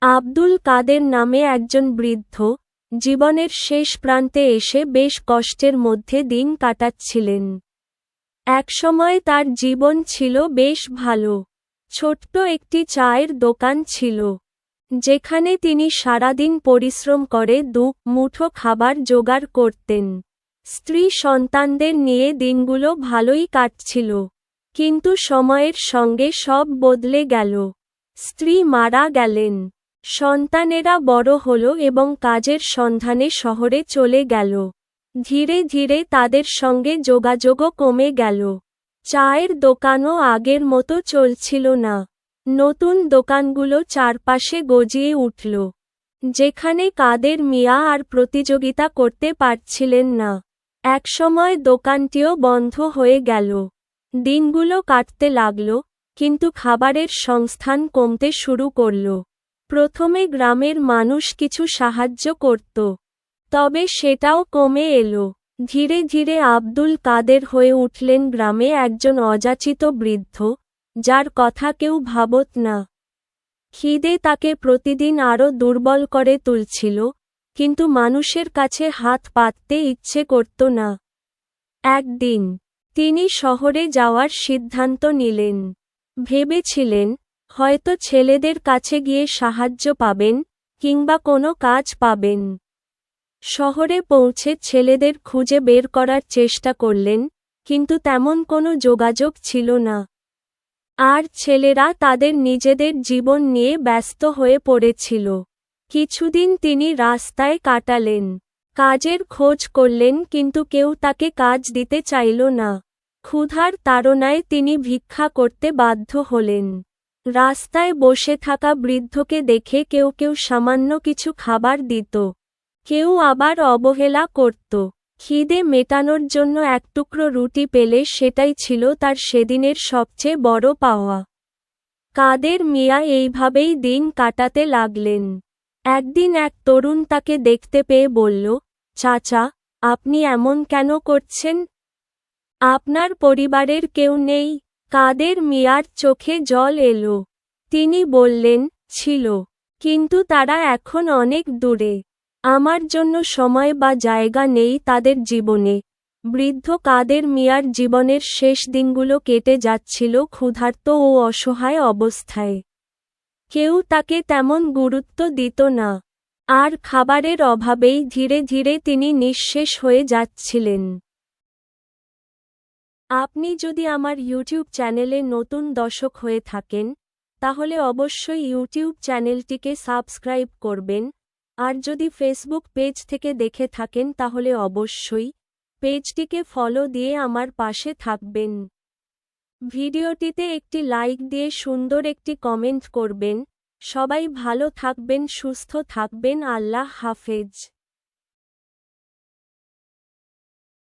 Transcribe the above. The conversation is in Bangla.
আব্দুল কাদের নামে একজন বৃদ্ধ, জীবনের শেষ প্রান্তে এসে বেশ কষ্টের মধ্যে দিন কাটাচ্ছিলেন। একসময় তার জীবন ছিল বেশ ভালো। ছোট্ট একটি চায়ের দোকান ছিল, যেখানে তিনি সারাদিন পরিশ্রম করে মুঠো খাবার জোগাড় করতেন। স্ত্রী সন্তানদের নিয়ে দিনগুলো ভালোই কাটছিল। কিন্তু সময়ের সঙ্গে সব বদলে গেল। স্ত্রী মারা গেলেন, সন্তানেরা বড় হল এবং কাজের সন্ধানে শহরে চলে গেল। ধীরে ধীরে তাদের সঙ্গে যোগাযোগও কমে গেল। চায়ের দোকানও আগের মতো চলছিল না। নতুন দোকানগুলো চারপাশে গজিয়ে উঠল, যেখানে কাদের মিয়া আর প্রতিযোগিতা করতে পারছিলেন না। একসময় দোকানটিও বন্ধ হয়ে গেল। দিনগুলো কাটতে লাগল, কিন্তু খাবারের সংস্থান কমতে শুরু করল। প্রথমে গ্রামের মানুষ কিছু সাহায্য করত, তবে সেটাও কমে এলো। ধীরে ধীরে আব্দুল কাদের হয়ে উঠলেন গ্রামে একজন অযাচিত বৃদ্ধ, যার কথা কেউ ভাবত না। খিদে তাকে প্রতিদিন আরও দুর্বল করে তুলছিল, কিন্তু মানুষের কাছে হাত পাততে ইচ্ছে করত না। একদিন তিনি শহরে যাওয়ার সিদ্ধান্ত নিলেন। ভেবেছিলেন, হয়তো ছেলেদের কাছে গিয়ে সাহায্য পাবেন, কিংবা কোনো কাজ পাবেন। শহরে পৌঁছে ছেলেদের খুঁজে বের করার চেষ্টা করলেন, কিন্তু তেমন কোনো যোগাযোগ ছিল না। আর ছেলেরা তাদের নিজেদের জীবন নিয়ে ব্যস্ত হয়ে পড়েছিল। কিছুদিন তিনি রাস্তায় কাটালেন, কাজের খোঁজ করলেন, কিন্তু কেউ তাকে কাজ দিতে চাইল না। ক্ষুধার তাড়নায় তিনি ভিক্ষা করতে বাধ্য হলেন। রাস্তায় বসে থাকা বৃদ্ধকে দেখে কেউ কেউ সামান্য কিছু খাবার দিত, কেউ আবার অবহেলা করত। খিদে মেটানোর জন্য এক টুকরো রুটি পেলে সেটাই ছিল তার সেদিনের সবচেয়ে বড় পাওয়া। কাদের মিয়া এইভাবেই দিন কাটাতে লাগলেন। একদিন এক তরুণ তাকে দেখতে পেয়ে বলল, চাচা, আপনি এমন কেন করছেন? আপনার পরিবারের কেউ নেই? কাদের মিয়ার চোখে জল এলো। তিনি বললেন, ছিল, কিন্তু তারা এখন অনেক দূরে। আমার জন্য সময় বা জায়গা নেই তাদের জীবনে। বৃদ্ধ কাদের মিয়ার জীবনের শেষ দিনগুলো কেটে যাচ্ছিল ক্ষুধার্ত ও অসহায় অবস্থায়। কেউ তাকে তেমন গুরুত্ব দিত না, আর খাবারের অভাবেই ধীরে ধীরে তিনি নিঃশেষ হয়ে যাচ্ছিলেন। আপনি যদি আমার ইউটিউব চ্যানেলে নতুন দর্শক হয়ে থাকেন, তাহলে অবশ্যই ইউটিউব চ্যানেলটিকে সাবস্ক্রাইব করবেন। আর যদি ফেসবুক পেজ থেকে দেখে থাকেন তাহলে অবশ্যই পেজটিকে ফলো দিয়ে আমার পাশে থাকবেন। ভিডিওটিতে একটি লাইক দিয়ে সুন্দর একটি কমেন্ট করবেন। সবাই ভালো থাকবেন, সুস্থ থাকবেন। আল্লাহ হাফেজ।